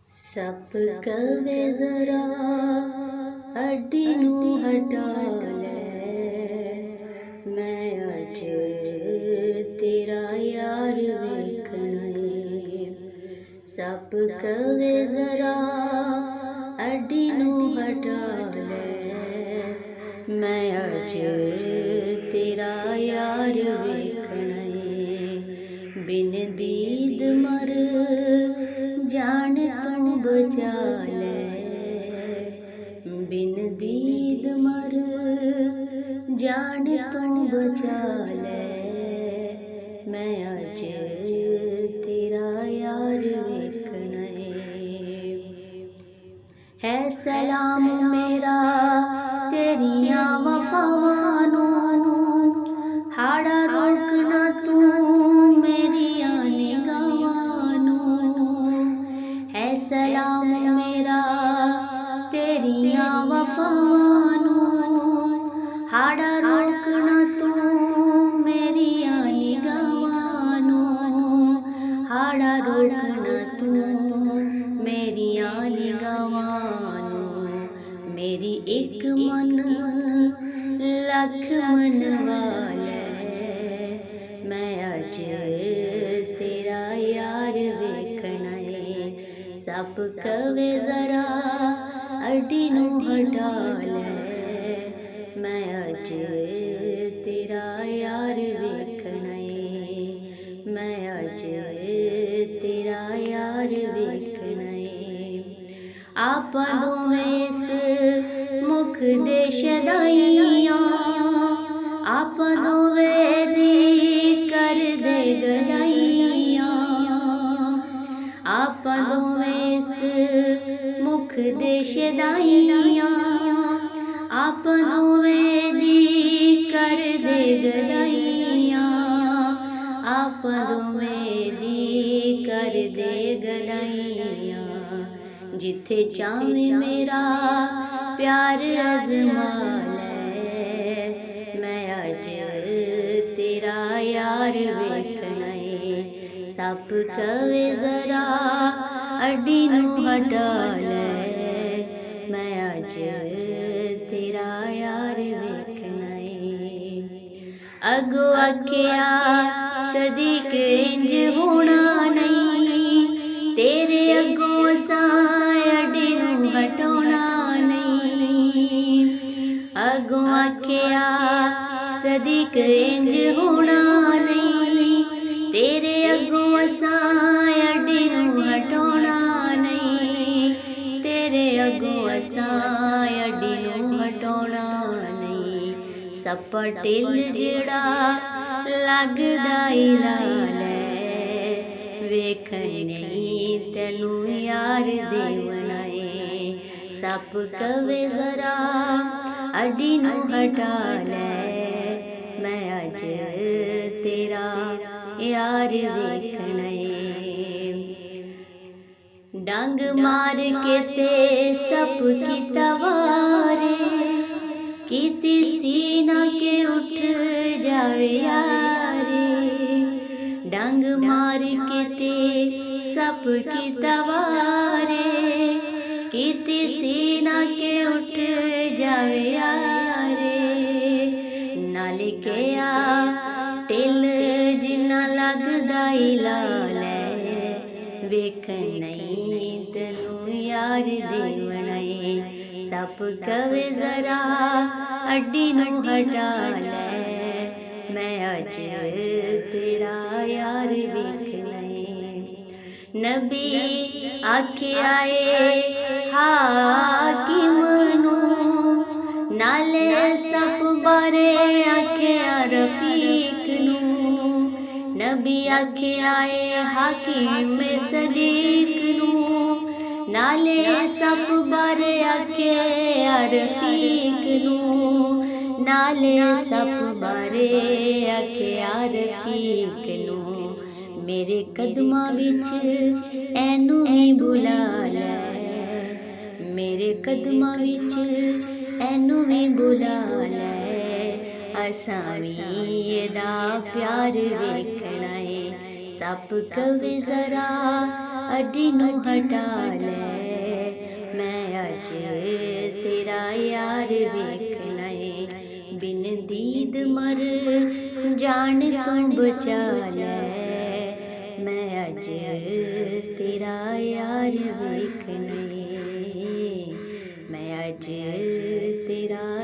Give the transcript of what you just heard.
ਸੱਪ ਕਵੇ ਜ਼ਰਾ ਅੱਡੀ ਨੂੰ ਹਟਾ ਲੈ, ਮੈਂ ਅੱਜ ਤੇਰਾ ਯਾਰ ਵੇਖਣਾ ਏ। ਸੱਪ ਕਵੇ ਜ਼ਰਾ ਅੱਡੀ ਨੂੰ ਹਟਾ ਲੈ, ਮੈਂ ਅੱਜ ਤੇਰਾ ਯਾਰ ਵੇਖਣਾ ਏ। ਬਿਨ ਦੀਦ ਮਰ ਜਾਣ ਤੋਂ ਬਚਾ ਲੈ, ਬਿਨ ਦੀਦ ਮਰ ਜਾਣ ਤੋਂ ਬਚਾ ਲੈ, ਮੈਂ ਅੱਜ ਤੇਰਾ ਯਾਰ ਵੇਖਣਾ ਏ। ਹੈ ਸਲਾਮ ਮੇਰਾ ਤੇਰੀਆਂ ਵਫਾਵਾਂ ਨੂੰ, ਹਾੜਾ ਰੋਕਣਾ ਤੂੰ ਮੇਰੀਆਂ ਨਿਗਾਹਾਂ ਨੂੰ। ਹੈ ਸਲਾਮ ਮੇਰਾ ਤੇਰੀਆਂ ਵਫਾਵਾਂ ਨੂੰ, ਹਾੜਾ ਰੋਕਣਾ ਤੂੰ ਮੇਰੀਆਂ ਨਿਗਾਹਾਂ ਨੂੰ। ਹਾੜਾ ਰੋਕਣਾ ਤੂੰ ਮੇਰੀਆਂ ਨਿਗਾਹਾਂ ਨੂੰ। ਮੇਰੀ ਇੱਕ ਮਨ ਲੱਖ ਮਨਵਾ ਲੈ, ਮੈਂ ਅੱਜ ਤੇਰਾ ਯਾਰ ਵੇਖਣਾ ਏ। ਸੱਪ ਕਵੇ ਜ਼ਰਾ ਅੱਡੀ ਨੂੰ ਹਟਾ ਲੈ, ਮੈਂ ਅੱਜ ਤੇਰਾ ਯਾਰ ਵੇਖਣਾ ਏ। ਮੈਂ ਅੱਜ ਤੇਰਾ ਯਾਰ ਵੇਖਣਾ ਏ। ਆਪਾਂ ਦੋਵੇਂ ਇਸ ਮੁਖ ਦੇ ਸ਼ਦਾਈਆਂ, ਆਪਾਂ ਦੋਵੇਂ ਦੀ ਕਰਦੇ ਗਲਾਈਆਂ। ਆਪਾਂ ਦੋਵੇਂ ਇਸ ਮੁਖ ਦੇ ਸ਼ਦਾਈਆਂ, ਆਪਾਂ ਦੋਵੇਂ ਦੀ ਕਰਦੇ ਗਲਾਈਆਂ। ਆਪਾਂ ਦੋਵੇਂ ਦੀ ਕਰਦੇ ਗਲਾਈਆਂ। ਜਿੱਥੇ ਚਾਵੇਂ ਮੇਰਾ ਪਿਆਰ ਅਜ਼ਮਾ ਲੈ, ਮੈਂ ਅੱਜ ਤੇਰਾ ਯਾਰ ਵੇਖਣਾ ਏ। ਸੱਪ ਕਵੇ ਜ਼ਰਾ ਅੱਡੀ ਨੂੰ ਹਟਾ ਲੈ, ਮੈਂ ਅੱਜ ਤੇਰਾ ਯਾਰ ਵੇਖਣਾ ਏ। ਅੱਗੋਂ ਆਖਿਆ ਸਦੀਕ ਇੰਜ ਹੋਣਾ ਨਹੀਂ, ਤੇਰੇ ਅੱਗੋਂ ਅਸਾਂ ਅੱਡੀ ਨੂੰ ਹਟਾਉਣਾ ਨਹੀਂ। ਅੱਗੋਂ ਆਖਿਆ ਸਦੀਕ ਇੰਜ ਹੋਣਾ ਨਹੀਂ, ਤੇਰੇ ਅੱਗੋਂ ਅਸਾਂ ਅੱਡੀ ਨੂੰ ਹਟਾਉਣਾ ਨਹੀਂ। ਤੇਰੇ ਅੱਗੋਂ ਅਸਾਂ ਅੱਡੀ ਨੂੰ ਹਟਾਉਣਾ ਨਹੀਂ। ਸੱਪਾ ਢਿੱਲ ਜਿਹੜਾ ਲੱਗਦਾ ਈ ਲਾ ਲੈ, ਵੇਖਣ ਨਹੀਂ ਤੈਨੂੰ ਯਾਰ ਦੇਵਣਾ ਏ। ਸੱਪ ਕਵੇ ਜ਼ਰਾ ਅੱਡੀ ਨੂੰ ਹਟਾ ਲੈ, ਮੈਂ ਅੱਜ ਤੇਰਾ ਯਾਰ ਵੇਖਣਾ ਏ। ਡੰਗ ਮਾਰ ਕੇ ਤੇ ਸੱਪ ਕੀਤਾ ਵਾਰੇ, ਕੀਤੀ ਸੀਨਾ ਕੇ ਉੱਠ ਜਾਵੇ ਯਾਰੇ। ਡੰਗ ਮਾਰ ਕੇ ਤੇ ਸੱਪ ਕੀਤਾ ਵਾਰੇ, ਕੀਤੀ ਸੀਨਾ ਕੇ ਉੱਠ ਜਾਵੇ ਯਾਰੇ। ਨਾਲ ਕਿਹਾ ਢਿੱਲ ਜਿੰਨਾ ਲੱਗਦਾ ਈ ਲਾ ਲੈ, ਵੇਖਣ ਨਹੀਂ ਤੈਨੂੰ ਯਾਰ ਦੇਵਣਾ ਏ। ਸੱਪ ਕਵੇ ਜ਼ਰਾ ਅੱਡੀ ਨੂੰ ਹਟਾ ਲੈ, ਮੈਂ ਅੱਜ ਤੇਰਾ ਯਾਰ ਵੇਖਣਾ ਏ। ਨਬੀ ਆਖਿਆ ਏ ਹਾਕਿਮ ਨੂੰ, ਨਾਲੇ ਸੱਪ ਬਾਰੇ ਆਖਿਆ ਰਫੀਕ ਨੂੰ। ਨਬੀ ਆਖਿਆ ਏ ਹਾਕਿਮ ਸਦੀਕ ਨੂੰ, ਨਾਲੇ ਸੱਪ ਬਾਰੇ ਆਖਿਆ ਰਫੀਕ ਨੂੰ। ਨਾਲੇ ਸੱਪ ਬਾਰੇ ਆਖਿਆ ਰਫੀਕ ਨੂੰ। ਮੇਰੇ ਕਦਮਾਂ ਵਿੱਚ ਐਨੂੰ ਵੀ ਬੁਲਾ ਲੈ, ਮੇਰੇ ਕਦਮਾਂ ਵਿੱਚ ਐਨੂੰ ਵੀ ਬੁਲਾ ਲੈ। ਅਸਾਂ ਵੀ ਇਹਦਾ ਪਿਆਰ ਵੇਖਣਾ ਏ। ਸੱਪ ਕਵੇ ਜ਼ਰਾ ਅੱਡੀ ਨੂੰ ਹਟਾ ਲੈ, ਮੈਂ ਅੱਜ ਤੇਰਾ ਯਾਰ ਵੇਖਣਾ ਏ, ਬਿਨ ਦੀਦ ਮਰ ਜਾਣ ਤੋਂ ਬਚਾ ਲੈ, ਮੈਂ ਅੱਜ ਤੇਰਾ ਯਾਰ ਵੇਖਣਾ ਏ, ਮੈਂ ਅੱਜ ਤੇਰਾ